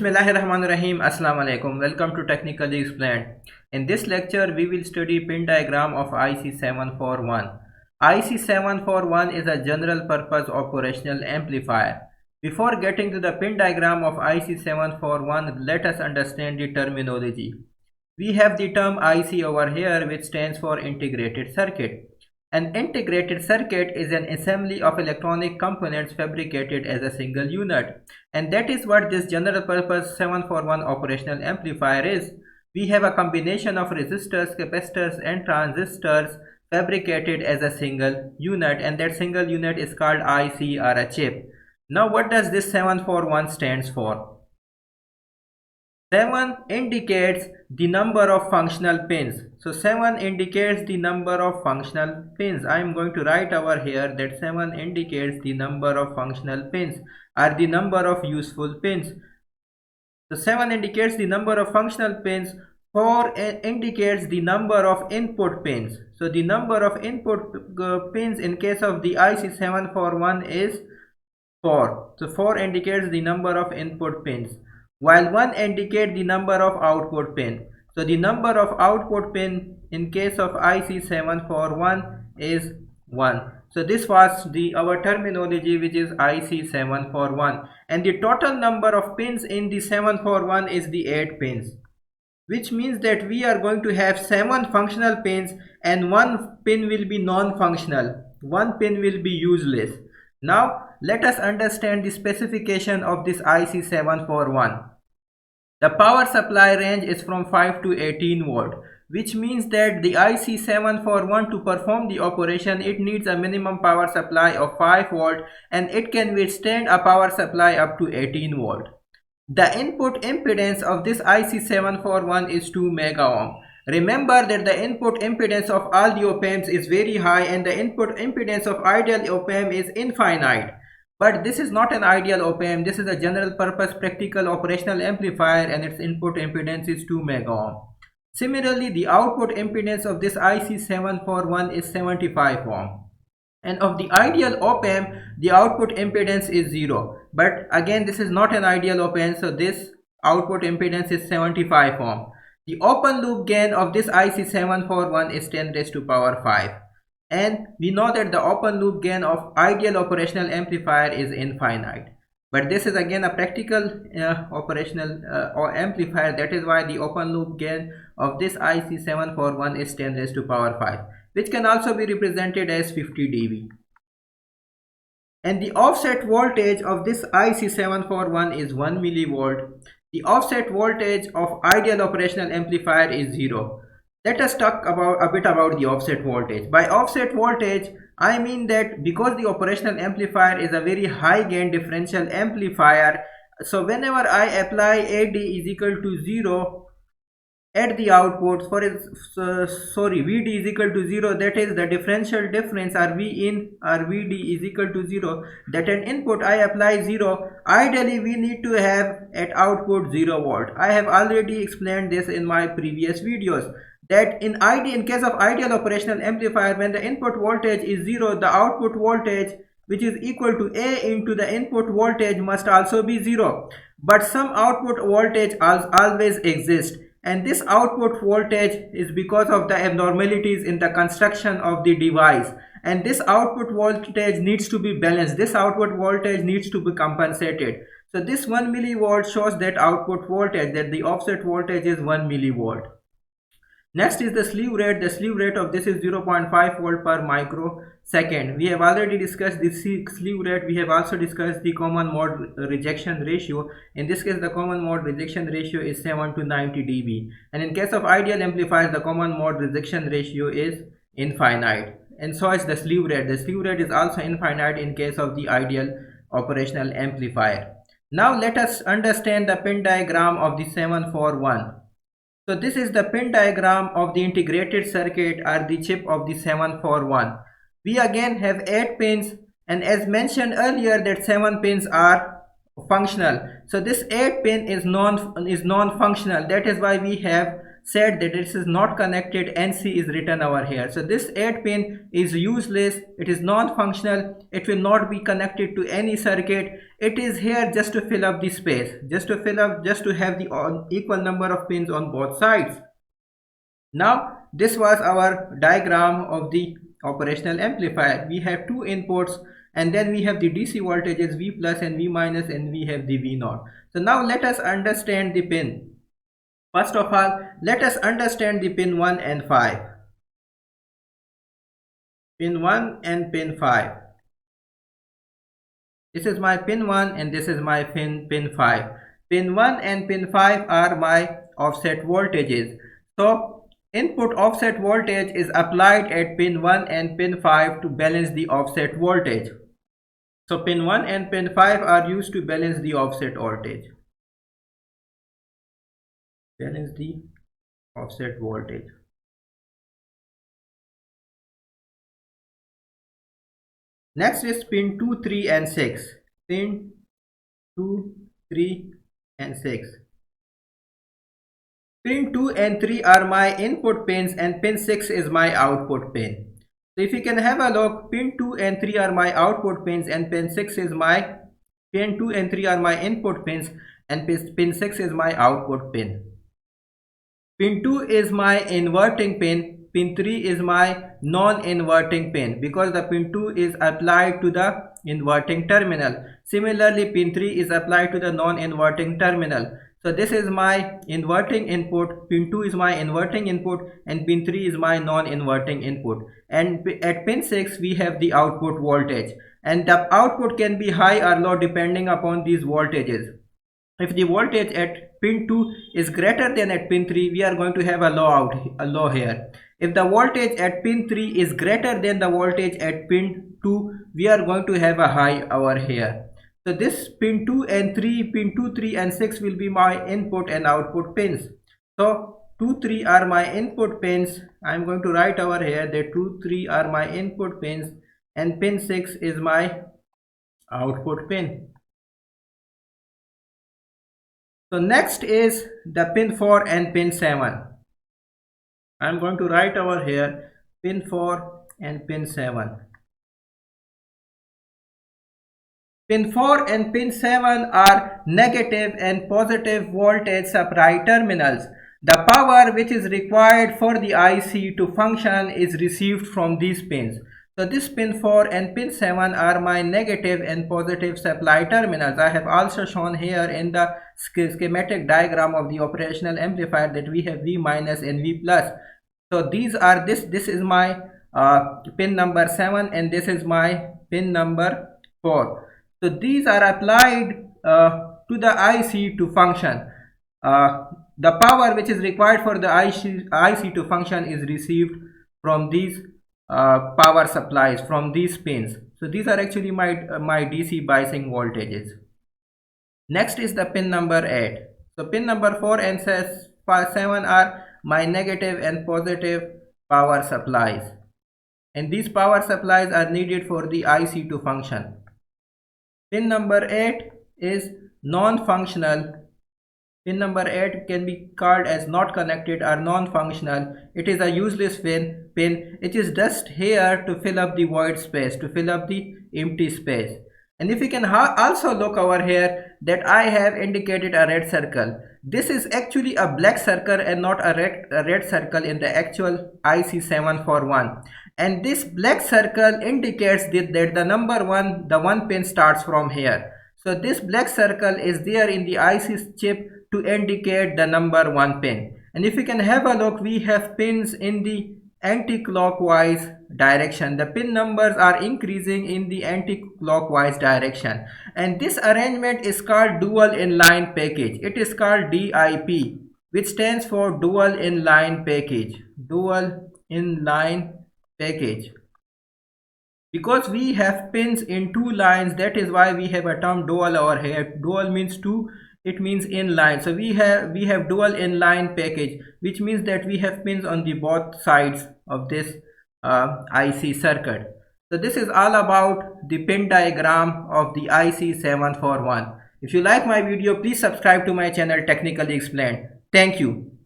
Bismillahirrahmanirrahim. Assalamu alaikum. Welcome to Technically Explained. In this lecture, we will study pin diagram of IC-741. IC-741 is a general purpose operational amplifier. Before getting to the pin diagram of IC-741, let us understand the terminology. We have the term IC over here, which stands for integrated circuit. An integrated circuit is an assembly of electronic components fabricated as a single unit, and that is what this general purpose 741 operational amplifier is. We have a combination of resistors, capacitors and transistors fabricated as a single unit, and that single unit is called IC or a chip. Now what does this 741 stands for? 7 indicates the number of functional pins. So 7 indicates the number of functional pins. I am going to write over here that 7 indicates the number of functional pins or the number of useful pins. So 7 indicates the number of functional pins. 4 indicates the number of input pins. So the number of input pins in case of the IC741 is 4. So 4 indicates the number of input pins, while 1 indicates the number of output pin. So the number of output pin in case of IC741 is 1. So this was our terminology, which is IC741, and the total number of pins in the 741 is the 8 pins, which means that we are going to have 7 functional pins and 1 pin will be non-functional. 1 pin will be useless. Now let us understand the specification of this IC741. The power supply range is from 5 to 18 volt, which means that the IC741 to perform the operation, it needs a minimum power supply of 5 volt and it can withstand a power supply up to 18 volt. The input impedance of this IC741 is 2 mega ohm. Remember that the input impedance of all the op-amps is very high and the input impedance of ideal op-amp is infinite. But this is not an ideal op-amp. This is a general purpose practical operational amplifier and its input impedance is 2 mega ohm. Similarly, the output impedance of this IC741 is 75 ohm. And of the ideal op-amp, the output impedance is 0. But again, this is not an ideal op-amp, so this output impedance is 75 ohm. The open loop gain of this IC741 is 10 raised to power 5. And we know that the open loop gain of ideal operational amplifier is infinite. But this is again a practical operational amplifier. That is why the open loop gain of this IC741 is 10 raised to power 5, which can also be represented as 50 dB. And the offset voltage of this IC741 is 1 millivolt. The offset voltage of ideal operational amplifier is 0. Let us talk a bit about the offset voltage. By offset voltage, I mean that because the operational amplifier is a very high gain differential amplifier, so whenever I apply AD is equal to 0 at the output, VD is equal to 0, that is the differential difference, or V in or VD is equal to 0, that an input I apply 0, ideally we need to have at output 0 volt. I have already explained this in my previous videos, that in case of ideal operational amplifier, when the input voltage is 0, the output voltage, which is equal to A into the input voltage, must also be 0. But some output voltage always exists, and this output voltage is because of the abnormalities in the construction of the device, and this output voltage needs to be balanced. This output voltage needs to be compensated. So this 1 millivolt shows that output voltage, that the offset voltage is 1 millivolt. Next is the slew rate. The slew rate of this is 0.5 volt per microsecond. We have already discussed the slew rate. We have also discussed the common mode rejection ratio. In this case, the common mode rejection ratio is 7 to 90 dB. And in case of ideal amplifiers, the common mode rejection ratio is infinite. And so is the slew rate. The slew rate is also infinite in case of the ideal operational amplifier. Now let us understand the pin diagram of the 741. So this is the pin diagram of the integrated circuit or the chip of the 741. We again have 8 pins, and as mentioned earlier that 7 pins are functional. So this 8 pin is non-functional. That is why we have said that this is not connected, NC is written over here. So this 8 pin is useless, it is non-functional, it will not be connected to any circuit. It is here just to fill up the space, just to have the equal number of pins on both sides. Now this was our diagram of the operational amplifier. We have two inputs, and then we have the DC voltages V plus and V minus, and we have the V naught. So now let us understand the pin. First of all, let us understand the pin 1 and 5. Pin 1 and pin 5. This is my pin 1 and this is my pin 5. Pin 1 and pin 5 are my offset voltages. So input offset voltage is applied at pin 1 and pin 5 to balance the offset voltage. So pin 1 and pin 5 are used to balance the offset voltage. Balance the offset voltage. Next is pin 2, 3 and 6. Pin 2, 3 and 6. Pin 2 and 3 are my input pins and pin 6 is my output pin. So if you can have a look, pin 2 and 3 are my output pins and pin 6 is my pin 2 and 3 are my input pins and pin 6 is my output pin. Pin 2 is my inverting pin, pin 3 is my non-inverting pin because the pin 2 is applied to the inverting terminal. Similarly, pin 3 is applied to the non-inverting terminal. So this is my inverting input, pin 2 is my inverting input and pin 3 is my non-inverting input. And at pin 6 we have the output voltage, and the output can be high or low depending upon these voltages. If the voltage at pin 2 is greater than at pin 3, we are going to have a low here. If the voltage at pin 3 is greater than the voltage at pin 2, we are going to have a high over here. So this pin 2 and 3, pin 2, 3 and 6 will be my input and output pins. So 2, 3 are my input pins. I am going to write over here that 2, 3 are my input pins and pin 6 is my output pin. So next is the pin 4 and pin 7. I am going to write over here pin 4 and pin 7. Pin 4 and pin 7 are negative and positive voltage supply terminals. The power which is required for the IC to function is received from these pins. So this pin 4 and pin 7 are my negative and positive supply terminals. I have also shown here in the schematic diagram of the operational amplifier that we have V minus and V plus. So these are this is my pin number 7 and this is my pin number 4. So these are applied to the IC to function. The power which is required for the IC to function is received from these power supplies, from these pins. So these are actually my DC biasing voltages. Next is the pin number 8. So pin number 4 and 7 are my negative and positive power supplies, and these power supplies are needed for the IC to function. Pin number 8 is non-functional. Pin number 8 can be called as not connected or non-functional. It is a useless pin. It is just here to fill up the void space, to fill up the empty space. And if you can also look over here that I have indicated a red circle. This is actually a black circle and not a red circle in the actual IC-741. And this black circle indicates that the number 1, the 1 pin starts from here. So this black circle is there in the IC chip to indicate the number 1 pin. And if you can have a look, we have pins in the anti-clockwise direction. The pin numbers are increasing in the anti-clockwise direction. And this arrangement is called dual inline package. It is called DIP, which stands for dual inline package. Dual inline package. Because we have pins in 2 lines, that is why we have a term dual over here. Dual means 2, it means inline. So we have dual inline package, which means that we have pins on the both sides of this IC circuit. So this is all about the pin diagram of the IC-741. If you like my video, please subscribe to my channel Technically Explained. Thank you.